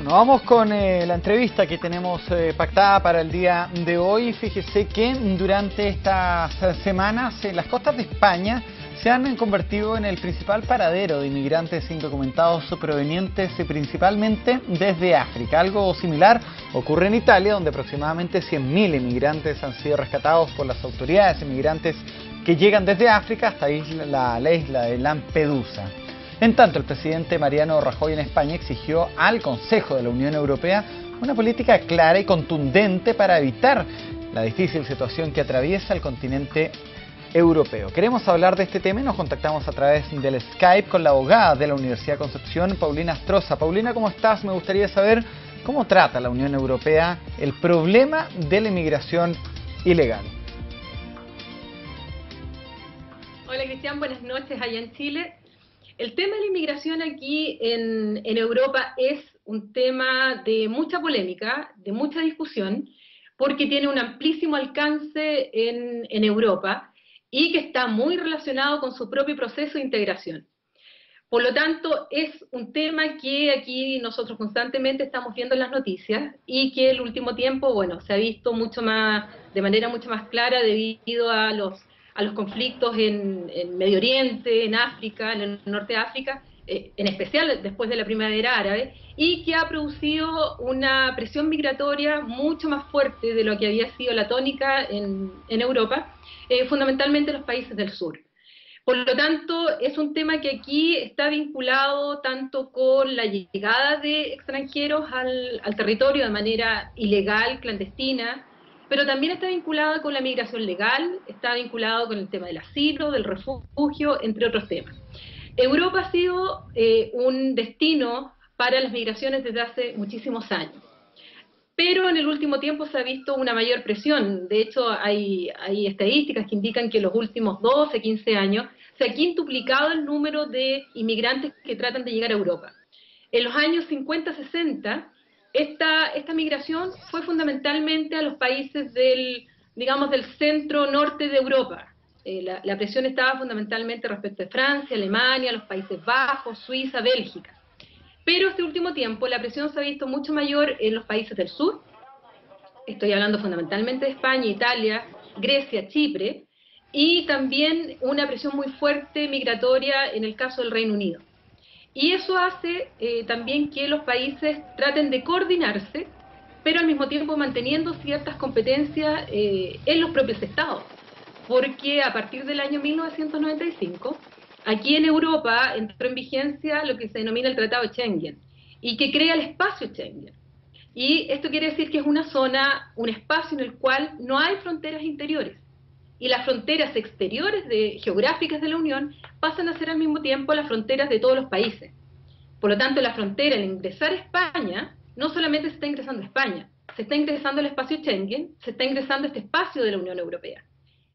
Bueno, vamos con la entrevista que tenemos pactada para el día de hoy. Fíjese que durante estas semanas las costas de España se han convertido en el principal paradero de inmigrantes indocumentados provenientes principalmente desde África. Algo similar ocurre en Italia, donde aproximadamente 100.000 inmigrantes han sido rescatados por las autoridades inmigrantes que llegan desde África hasta la isla de Lampedusa. En tanto, el presidente Mariano Rajoy en España exigió al Consejo de la Unión Europea una política clara y contundente para evitar la difícil situación que atraviesa el continente europeo. Queremos hablar de este tema y nos contactamos a través del Skype con la abogada de la Universidad de Concepción, Paulina Astroza. Paulina, ¿cómo estás? Me gustaría saber cómo trata la Unión Europea el problema de la inmigración ilegal. Hola Cristian, buenas noches allá en Chile. El tema de la inmigración aquí en Europa es un tema de mucha polémica, de mucha discusión, porque tiene un amplísimo alcance en Europa y que está muy relacionado con su propio proceso de integración. Por lo tanto, es un tema que aquí nosotros constantemente estamos viendo en las noticias y que el último tiempo, bueno, se ha visto mucho más, de manera mucho más clara debido a los conflictos en Medio Oriente, en África, en el norte de África, en especial después de la primavera árabe, y que ha producido una presión migratoria mucho más fuerte de lo que había sido la tónica en Europa, fundamentalmente en los países del sur. Por lo tanto, es un tema que aquí está vinculado tanto con la llegada de extranjeros al territorio de manera ilegal, clandestina, pero también está vinculado con la migración legal, está vinculado con el tema del asilo, del refugio, entre otros temas. Europa ha sido un destino para las migraciones desde hace muchísimos años, pero en el último tiempo se ha visto una mayor presión. De hecho, hay estadísticas que indican que en los últimos 12, 15 años se ha quintuplicado el número de inmigrantes que tratan de llegar a Europa. En los años 50, 60, esta migración fue fundamentalmente a los países del centro norte de Europa. La presión estaba fundamentalmente respecto de Francia, Alemania, los Países Bajos, Suiza, Bélgica. Pero este último tiempo la presión se ha visto mucho mayor en los países del sur. Estoy hablando fundamentalmente de España, Italia, Grecia, Chipre, y también una presión muy fuerte migratoria en el caso del Reino Unido. Y eso hace también que los países traten de coordinarse, pero al mismo tiempo manteniendo ciertas competencias en los propios estados. Porque a partir del año 1995, aquí en Europa entró en vigencia lo que se denomina el Tratado de Schengen, y que crea el espacio Schengen. Y esto quiere decir que es una zona, un espacio en el cual no hay fronteras interiores. Y las fronteras exteriores geográficas de la Unión pasan a ser al mismo tiempo las fronteras de todos los países. Por lo tanto, la frontera, al ingresar a España, no solamente se está ingresando a España, se está ingresando al espacio Schengen, se está ingresando a este espacio de la Unión Europea.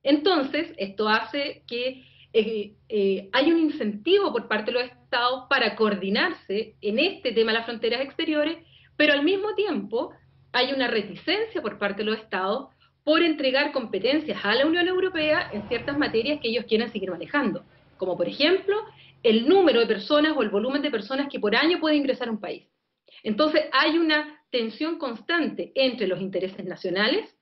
Entonces, esto hace que hay un incentivo por parte de los estados para coordinarse en este tema de las fronteras exteriores, pero al mismo tiempo hay una reticencia por parte de los estados por entregar competencias a la Unión Europea en ciertas materias que ellos quieren seguir manejando, como por ejemplo el número de personas o el volumen de personas que por año puede ingresar a un país. Entonces hay una tensión constante entre los intereses nacionales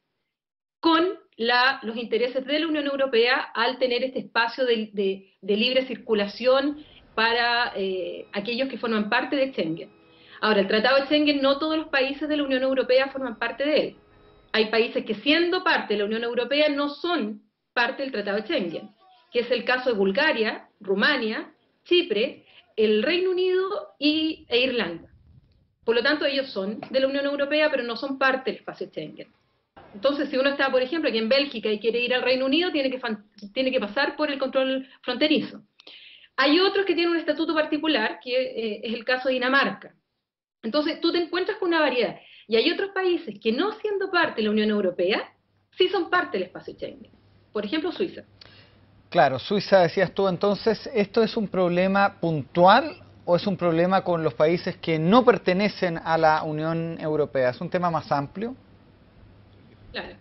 con los intereses de la Unión Europea al tener este espacio de libre circulación para aquellos que forman parte de Schengen. Ahora, el Tratado de Schengen, no todos los países de la Unión Europea forman parte de él. Hay países que, siendo parte de la Unión Europea, no son parte del Tratado de Schengen, que es el caso de Bulgaria, Rumania, Chipre, el Reino Unido e Irlanda. Por lo tanto, ellos son de la Unión Europea, pero no son parte del espacio Schengen. Entonces, si uno está, por ejemplo, aquí en Bélgica y quiere ir al Reino Unido, tiene que pasar por el control fronterizo. Hay otros que tienen un estatuto particular, que es el caso de Dinamarca. Entonces, tú te encuentras con una variedad. Y hay otros países que, no siendo parte de la Unión Europea, sí son parte del espacio Schengen. Por ejemplo, Suiza. Claro, Suiza, decías tú, entonces, ¿esto es un problema puntual o es un problema con los países que no pertenecen a la Unión Europea? ¿Es un tema más amplio? Claro.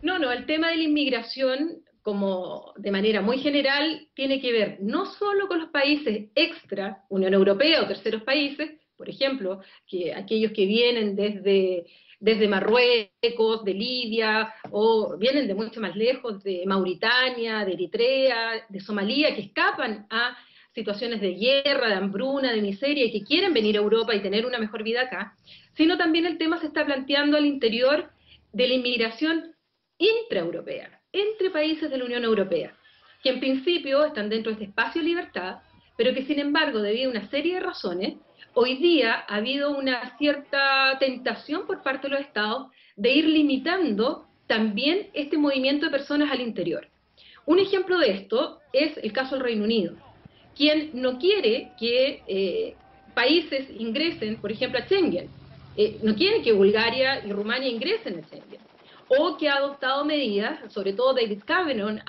No, el tema de la inmigración, como de manera muy general, tiene que ver no solo con los países extra Unión Europea o terceros países, Por ejemplo, que aquellos que vienen desde Marruecos, de Libia, o vienen de mucho más lejos, de Mauritania, de Eritrea, de Somalia, que escapan a situaciones de guerra, de hambruna, de miseria, y que quieren venir a Europa y tener una mejor vida acá, sino también el tema se está planteando al interior de la inmigración intraeuropea, entre países de la Unión Europea, que en principio están dentro de este espacio de libertad, pero que sin embargo, debido a una serie de razones, hoy día ha habido una cierta tentación por parte de los estados de ir limitando también este movimiento de personas al interior. Un ejemplo de esto es el caso del Reino Unido, quien no quiere que países ingresen, por ejemplo, a Schengen. No quieren que Bulgaria y Rumania ingresen a Schengen. O que ha adoptado medidas, sobre todo David Cameron,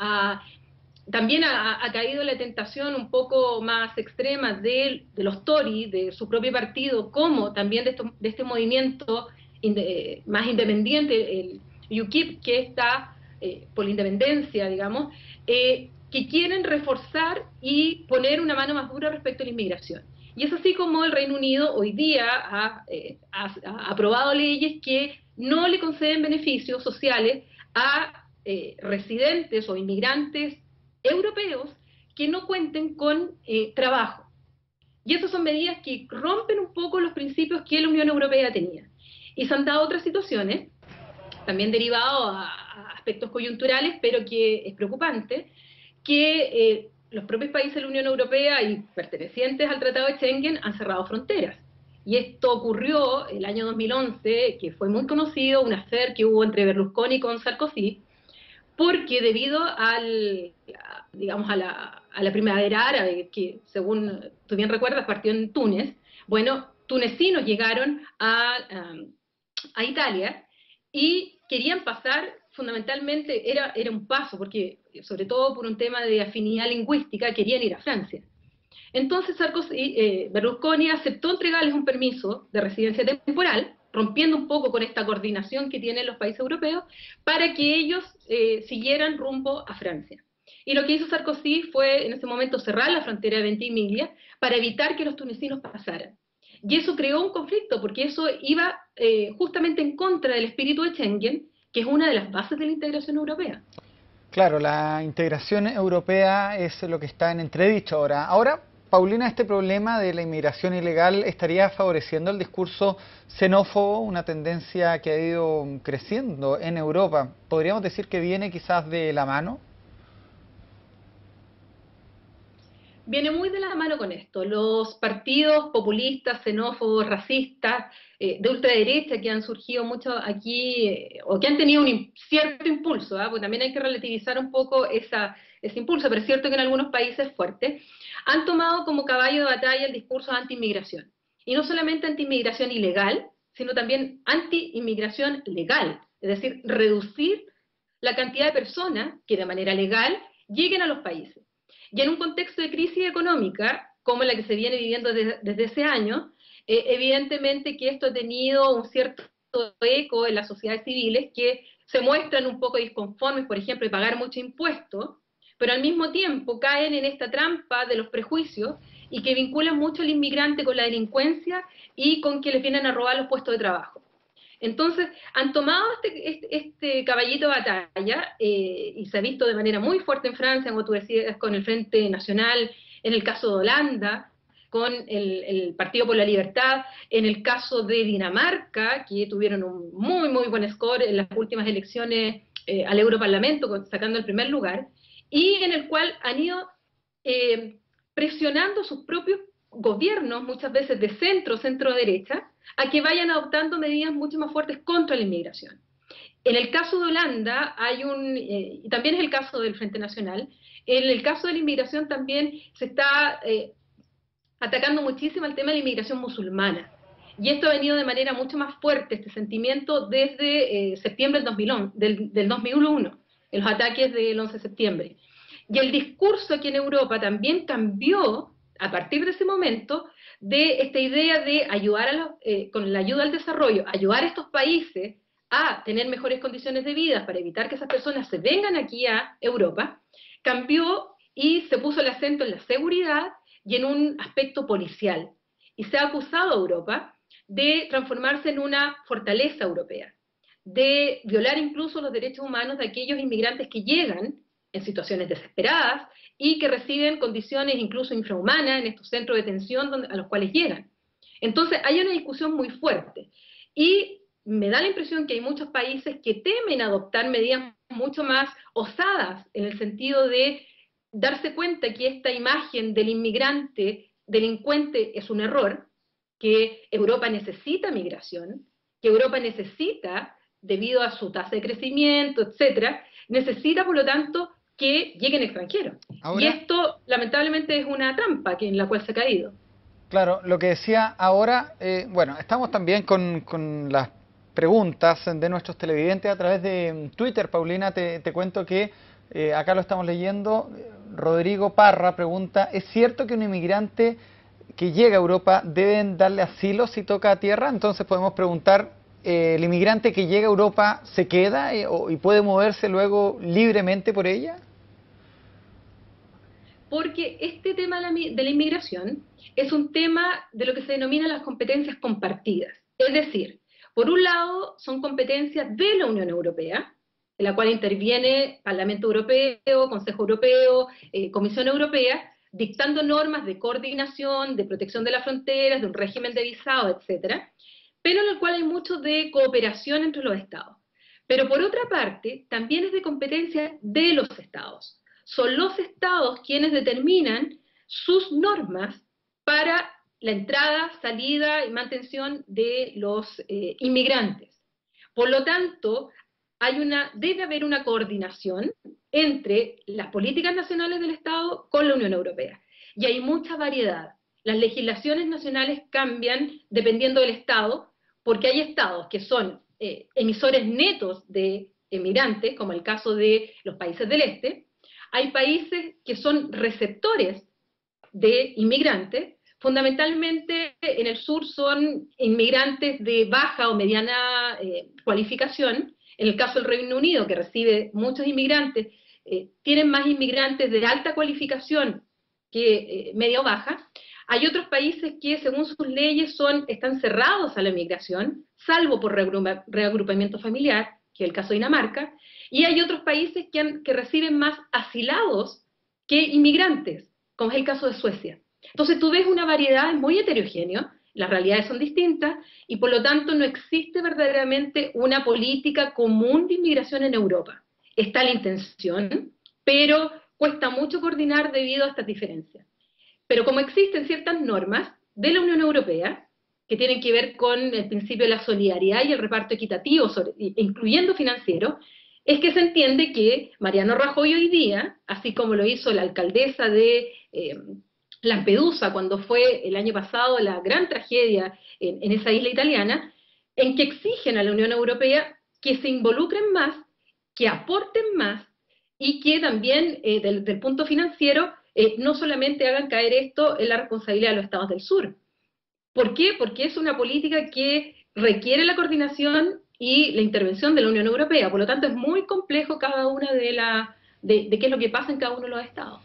también ha caído en la tentación un poco más extrema de los Tory, de su propio partido, como también de este movimiento más independiente, el UKIP, que está por la independencia, digamos, que quieren reforzar y poner una mano más dura respecto a la inmigración. Y es así como el Reino Unido hoy día ha aprobado leyes que no le conceden beneficios sociales a residentes o inmigrantes europeos que no cuenten con trabajo. Y esas son medidas que rompen un poco los principios que la Unión Europea tenía. Y se han dado otras situaciones, también derivado a aspectos coyunturales, pero que es preocupante, que los propios países de la Unión Europea y pertenecientes al Tratado de Schengen han cerrado fronteras. Y esto ocurrió el año 2011, que fue muy conocido, un affair que hubo entre Berlusconi con Sarkozy, porque debido digamos, a la primavera árabe, que según tú bien recuerdas partió en Túnez, bueno, tunecinos llegaron a Italia y querían pasar, fundamentalmente era un paso, porque sobre todo por un tema de afinidad lingüística querían ir a Francia. Entonces Berlusconi aceptó entregarles un permiso de residencia temporal, rompiendo un poco con esta coordinación que tienen los países europeos, para que ellos siguieran rumbo a Francia. Y lo que hizo Sarkozy fue en ese momento cerrar la frontera de Ventimiglia para evitar que los tunecinos pasaran. Y eso creó un conflicto, porque eso iba justamente en contra del espíritu de Schengen, que es una de las bases de la integración europea. Claro, la integración europea es lo que está en entredicho ahora. Ahora, Paulina, este problema de la inmigración ilegal estaría favoreciendo el discurso xenófobo, una tendencia que ha ido creciendo en Europa. ¿Podríamos decir que viene quizás de la mano? Viene muy de la mano con esto. Los partidos populistas, xenófobos, racistas, de ultraderecha que han surgido mucho aquí, o que han tenido un cierto impulso, porque también hay que relativizar un poco ese impulso, pero es cierto que en algunos países fuertes, han tomado como caballo de batalla el discurso anti-inmigración. Y no solamente anti-inmigración ilegal, sino también anti-inmigración legal, es decir, reducir la cantidad de personas que de manera legal lleguen a los países. Y en un contexto de crisis económica, como la que se viene viviendo desde ese año, evidentemente que esto ha tenido un cierto eco en las sociedades civiles que se muestran un poco disconformes, por ejemplo, de pagar mucho impuesto, pero al mismo tiempo caen en esta trampa de los prejuicios y que vinculan mucho al inmigrante con la delincuencia y con que les vienen a robar los puestos de trabajo. Entonces, han tomado este caballito de batalla y se ha visto de manera muy fuerte en Francia, como tú decías, con el Frente Nacional, en el caso de Holanda, con el Partido por la Libertad, en el caso de Dinamarca, que tuvieron un muy, muy buen score en las últimas elecciones al Europarlamento, sacando el primer lugar, y en el cual han ido presionando sus propios gobiernos, muchas veces de centro-derecha, a que vayan adoptando medidas mucho más fuertes contra la inmigración. En el caso de Holanda hay y también es el caso del Frente Nacional, en el caso de la inmigración también se está atacando muchísimo el tema de la inmigración musulmana. Y esto ha venido de manera mucho más fuerte, este sentimiento, desde septiembre del 2001, en los ataques del 11 de septiembre. Y el discurso aquí en Europa también cambió a partir de ese momento, de esta idea de ayudar con la ayuda al desarrollo, ayudar a estos países a tener mejores condiciones de vida para evitar que esas personas se vengan aquí a Europa, cambió y se puso el acento en la seguridad y en un aspecto policial. y se ha acusado a Europa de transformarse en una fortaleza europea, de violar incluso los derechos humanos de aquellos inmigrantes que llegan en situaciones desesperadas y que reciben condiciones incluso infrahumanas en estos centros de detención a los cuales llegan. Entonces hay una discusión muy fuerte y me da la impresión que hay muchos países que temen adoptar medidas mucho más osadas en el sentido de darse cuenta que esta imagen del inmigrante delincuente es un error, que Europa necesita migración, que Europa necesita, debido a su tasa de crecimiento, etcétera, necesita, por lo tanto, que lleguen extranjeros. Ahora, y esto, lamentablemente, es una trampa en la cual se ha caído. Claro, lo que decía ahora, bueno, estamos también con las preguntas de nuestros televidentes a través de Twitter. Paulina, te cuento que acá lo estamos leyendo. Rodrigo Parra pregunta, ¿es cierto que un inmigrante que llega a Europa deben darle asilo si toca tierra? Entonces podemos preguntar, ¿el inmigrante que llega a Europa se queda y puede moverse luego libremente por ella? Porque este tema de la inmigración es un tema de lo que se denomina las competencias compartidas. Es decir, por un lado son competencias de la Unión Europea, en la cual interviene Parlamento Europeo, Consejo Europeo, Comisión Europea, dictando normas de coordinación, de protección de las fronteras, de un régimen de visado, etcétera, pero en el cual hay mucho de cooperación entre los Estados. Pero por otra parte, también es de competencia de los Estados. Son los Estados quienes determinan sus normas para la entrada, salida y mantención de los inmigrantes. Por lo tanto, debe haber una coordinación entre las políticas nacionales del Estado con la Unión Europea. Y hay mucha variedad. Las legislaciones nacionales cambian dependiendo del Estado, porque hay Estados que son emisores netos de inmigrantes, como el caso de los países del Este. Hay países que son receptores de inmigrantes, fundamentalmente en el sur son inmigrantes de baja o mediana cualificación. En el caso del Reino Unido, que recibe muchos inmigrantes, tienen más inmigrantes de alta cualificación que media o baja. Hay otros países que, según sus leyes, están cerrados a la inmigración, salvo por reagrupamiento familiar, que es el caso de Dinamarca, y hay otros países que reciben más asilados que inmigrantes, como es el caso de Suecia. Entonces tú ves una variedad muy heterogénea, las realidades son distintas, y por lo tanto no existe verdaderamente una política común de inmigración en Europa. Está la intención, pero cuesta mucho coordinar debido a estas diferencias. Pero como existen ciertas normas de la Unión Europea, que tienen que ver con el principio de la solidaridad y el reparto equitativo, incluyendo financiero, es que se entiende que Mariano Rajoy hoy día, así como lo hizo la alcaldesa de Lampedusa cuando fue el año pasado la gran tragedia en esa isla italiana, en que exigen a la Unión Europea que se involucren más, que aporten más y que también desde el punto financiero no solamente hagan caer esto en la responsabilidad de los estados del sur. ¿Por qué? Porque es una política que requiere la coordinación y la intervención de la Unión Europea. Por lo tanto, es muy complejo cada una de qué es lo que pasa en cada uno de los estados.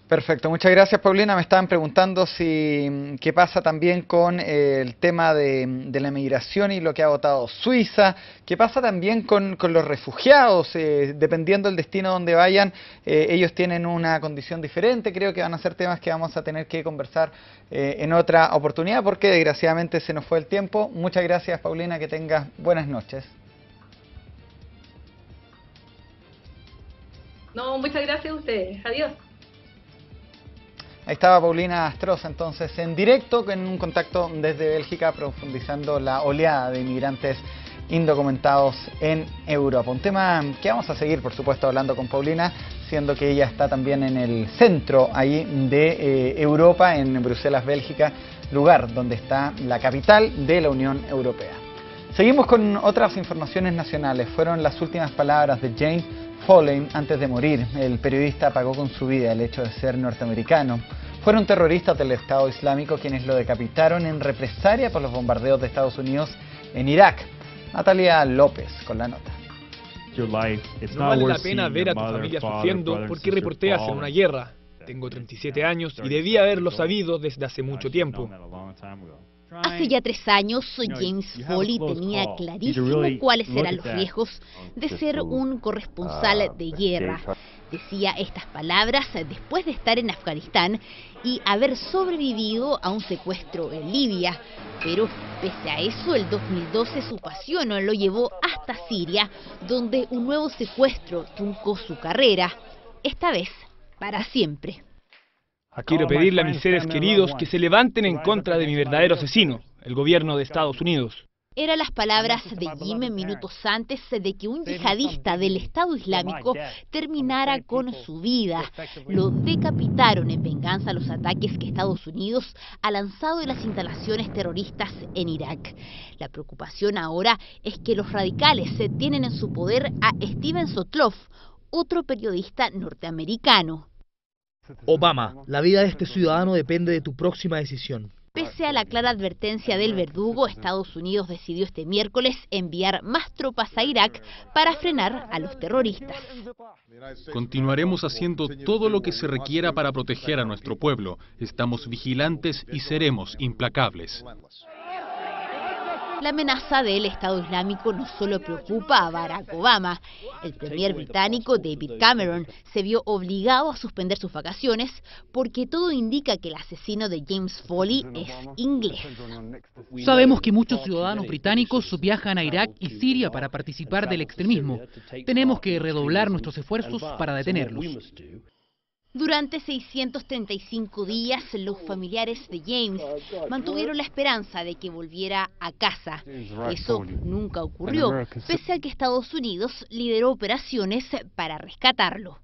Perfecto, muchas gracias, Paulina. Me estaban preguntando qué pasa también con el tema de la migración y lo que ha votado Suiza, qué pasa también con los refugiados, dependiendo del destino donde vayan, ellos tienen una condición diferente. Creo que van a ser temas que vamos a tener que conversar en otra oportunidad, porque desgraciadamente se nos fue el tiempo. Muchas gracias, Paulina, que tengas buenas noches. No, muchas gracias a ustedes. Adiós. Ahí estaba Paulina Astroza, entonces, en directo, en un contacto desde Bélgica, profundizando la oleada de inmigrantes indocumentados en Europa. Un tema que vamos a seguir, por supuesto, hablando con Paulina, siendo que ella está también en el centro ahí de Europa, en Bruselas, Bélgica, lugar donde está la capital de la Unión Europea. Seguimos con otras informaciones nacionales. Fueron las últimas palabras de James Foley antes de morir. El periodista pagó con su vida el hecho de ser norteamericano. Fueron terroristas del Estado Islámico quienes lo decapitaron en represalia por los bombardeos de Estados Unidos en Irak. Natalia López con la nota. No vale la pena ver a tu familia sufriendo porque reporteas en una guerra. Tengo 37 años y debía haberlo sabido desde hace mucho tiempo. Hace ya 3 años, James Foley tenía clarísimo cuáles eran los riesgos de ser un corresponsal de guerra. Decía estas palabras después de estar en Afganistán y haber sobrevivido a un secuestro en Libia. Pero pese a eso, el 2012 su pasión lo llevó hasta Siria, donde un nuevo secuestro truncó su carrera, esta vez para siempre. Quiero pedirle a mis seres queridos que se levanten en contra de mi verdadero asesino, el gobierno de Estados Unidos. Eran las palabras de Jim minutos antes de que un yihadista del Estado Islámico terminara con su vida. Lo decapitaron en venganza a los ataques que Estados Unidos ha lanzado en las instalaciones terroristas en Irak. La preocupación ahora es que los radicales tienen en su poder a Steven Sotloff, otro periodista norteamericano. Obama, la vida de este ciudadano depende de tu próxima decisión. Pese a la clara advertencia del verdugo, Estados Unidos decidió este miércoles enviar más tropas a Irak para frenar a los terroristas. Continuaremos haciendo todo lo que se requiera para proteger a nuestro pueblo. Estamos vigilantes y seremos implacables. La amenaza del Estado Islámico no solo preocupa a Barack Obama. El premier británico David Cameron se vio obligado a suspender sus vacaciones porque todo indica que el asesino de James Foley es inglés. Sabemos que muchos ciudadanos británicos viajan a Irak y Siria para participar del extremismo. Tenemos que redoblar nuestros esfuerzos para detenerlos. Durante 635 días, los familiares de James mantuvieron la esperanza de que volviera a casa. Eso nunca ocurrió, pese a que Estados Unidos lideró operaciones para rescatarlo.